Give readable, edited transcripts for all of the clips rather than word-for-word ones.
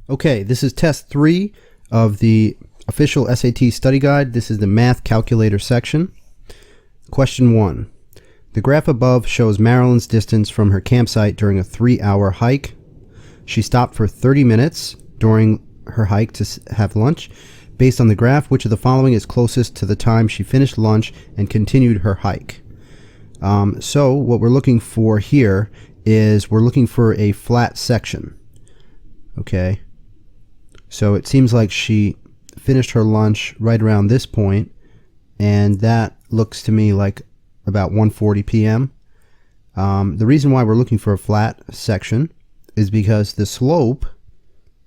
Okay, this is test 3 of the official SAT study guide. This is the math calculator section. Question 1. The graph above shows Marilyn's distance from her campsite during a 3-hour hike. She stopped for 30 minutes during her hike to have lunch. Based on the graph, which of the following is closest to the time she finished lunch and continued her hike? So what we're looking for here is we're looking for a flat section. Okay. So it seems like she finished her lunch right around this point, and that looks to me like about 1:40 p.m. The reason why we're looking for a flat section is because the slope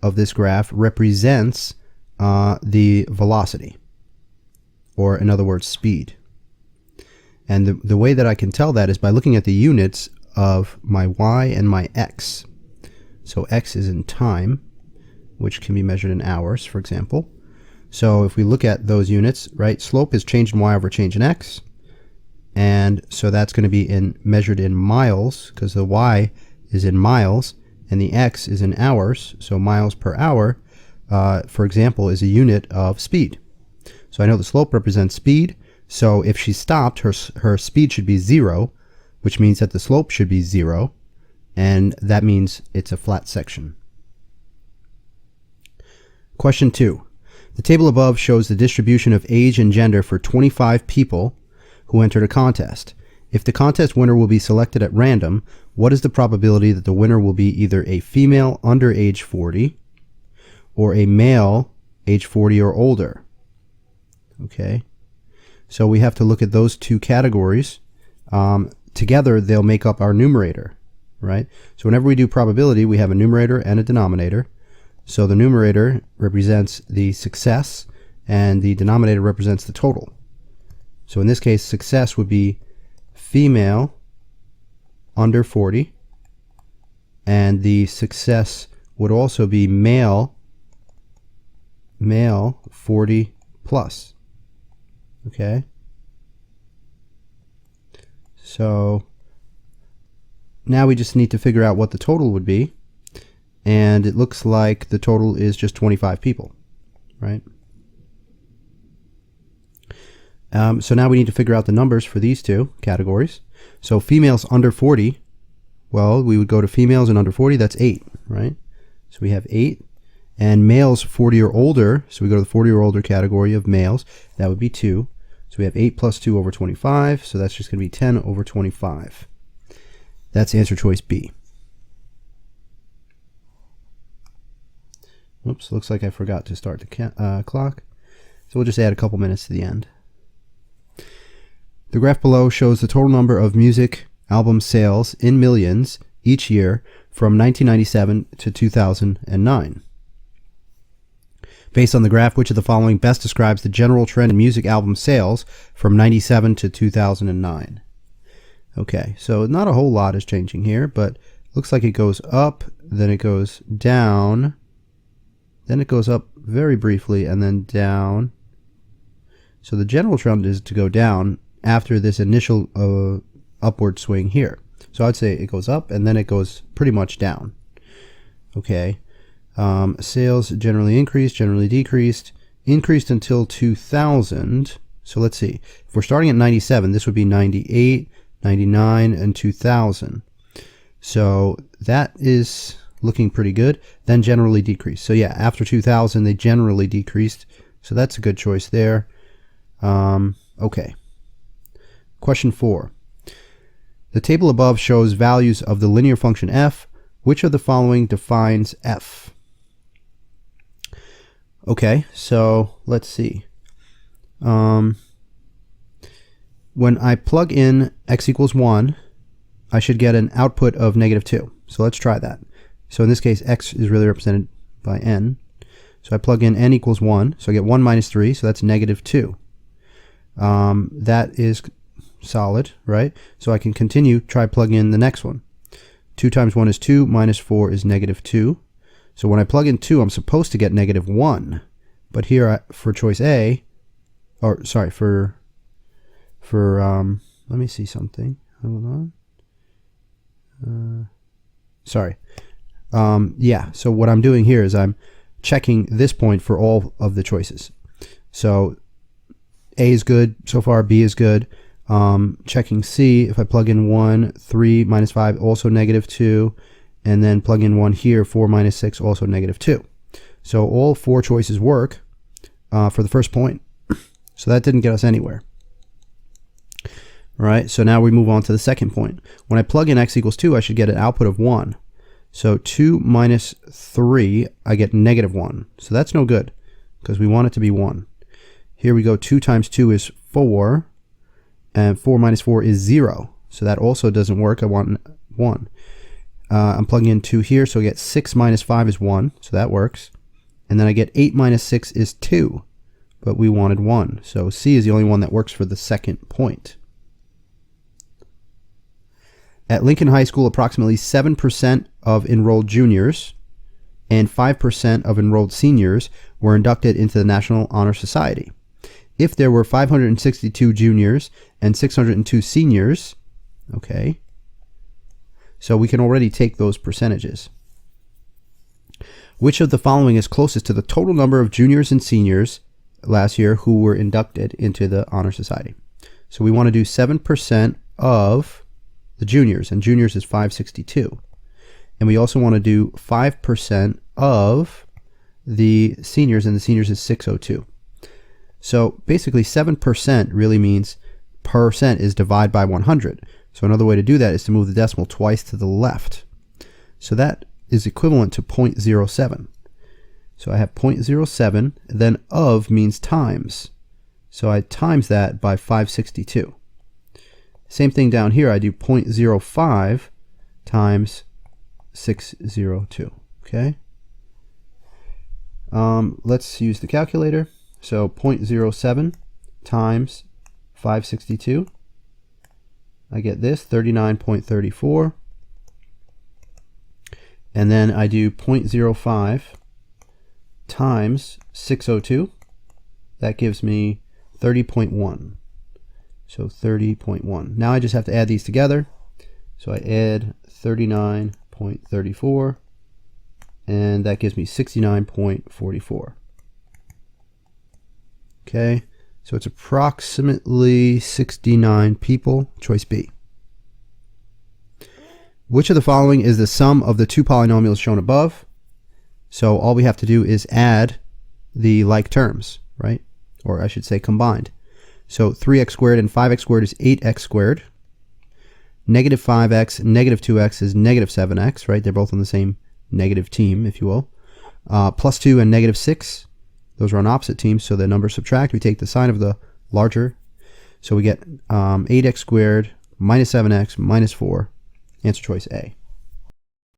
of this graph represents the velocity, or in other words, speed. And the way that I can tell that is by looking at the units of my y and my x. So x is in time, which can be measured in hours, for example. So if we look at those units, right, slope is change in y over change in x. And so that's going to be measured in miles, because the y is in miles and the x is in hours. So miles per hour, for example, is a unit of speed. So I know the slope represents speed. So if she stopped, her speed should be 0, which means that the slope should be 0. And that means it's a flat section. Question 2. The table above shows the distribution of age and gender for 25 people who entered a contest. If the contest winner will be selected at random, what is the probability that the winner will be either a female under age 40 or a male age 40 or older? Okay. So we have to look at those two categories. Together, they'll make up our numerator, right? So whenever we do probability, we have a numerator and a denominator. So the numerator represents the success and the denominator represents the total. So in this case, success would be female under 40, and the success would also be male 40 plus. Okay? So now we just need to figure out what the total would be. And it looks like the total is just 25 people, right? So now we need to figure out the numbers for these two categories. So females under 40, well, we would go to females and under 40, that's 8, right? So we have 8. And males 40 or older, so we go to the 40 or older category of males, that would be 2. So we have 8 plus 2 over 25, so that's just going to be 10 over 25. That's answer choice B. Oops, looks like I forgot to start the clock. So we'll just add a couple minutes to the end. The graph below shows the total number of music album sales in millions each year from 1997 to 2009. Based on the graph, which of the following best describes the general trend in music album sales from 97 to 2009? Okay, so not a whole lot is changing here, but looks like it goes up, then it goes down, then it goes up very briefly, and then down. So the general trend is to go down after this initial upward swing here. So I'd say it goes up, and then it goes pretty much down. Okay. Sales generally increased, generally decreased, increased until 2000. So let's see. If we're starting at 97, this would be 98, 99, and 2000. So that is looking pretty good. Then generally decreased. So yeah, after 2000, they generally decreased. So that's a good choice there. Okay. Question 4. The table above shows values of the linear function f. Which of the following defines f? Okay, so let's see. When I plug in x equals 1, I should get an output of -2. So let's try that. So in this case, x is really represented by n. So I plug in n equals 1, so I get 1 minus 3, so that's -2. That is solid, right? So I can continue, try plugging in the next one. 2 times 1 is 2, minus 4 is -2. So when I plug in 2, I'm supposed to get -1. But here for choice A, or sorry, let me see something. Hold on. Sorry. Yeah, so what I'm doing here is I'm checking this point for all of the choices. So A is good so far, B is good. Checking C, if I plug in 1, 3 minus 5, also negative 2, and then plug in 1 here, 4 minus 6, also negative 2. So all 4 choices work for the first point. So that didn't get us anywhere. All right, so now we move on to the second point. When I plug in x equals 2, I should get an output of 1. So 2 minus 3, I get negative 1. So that's no good because we want it to be 1. Here we go, 2 times 2 is 4, and 4 minus 4 is 0. So that also doesn't work. I want 1. I'm plugging in 2 here, so I get 6 minus 5 is 1, so that works. And then I get 8 minus 6 is 2, but we wanted 1. So C is the only one that works for the second point. At Lincoln High School, approximately 7% of enrolled juniors and 5% of enrolled seniors were inducted into the National Honor Society. If there were 562 juniors and 602 seniors, okay, so we can already take those percentages. Which of the following is closest to the total number of juniors and seniors last year who were inducted into the Honor Society? So we want to do 7% of the juniors, and juniors is 562. And we also want to do 5% of the seniors, and the seniors is 602. So basically 7% really means percent is divided by 100. So another way to do that is to move the decimal twice to the left. So that is equivalent to 0.07. So I have 0.07, then of means times. So I times that by 562. Same thing down here, I do 0.05 times 602, okay? Let's use the calculator. So 0.07 times 562, I get this, 39.34. And then I do 0.05 times 602, that gives me 30.1. So 30.1. Now I just have to add these together. So I add 39.34, and that gives me 69.44. Okay, so it's approximately 69 people, choice B. Which of the following is the sum of the two polynomials shown above? So all we have to do is add the like terms, right? Or I should say combined. So 3x squared and 5x squared is 8x squared. Negative 5x, negative 2x is negative 7x, right? They're both on the same negative team, if you will. Plus 2 and negative 6, those are on opposite teams, so the numbers subtract. We take the sign of the larger. So we get 8x squared minus 7x minus 4. Answer choice A.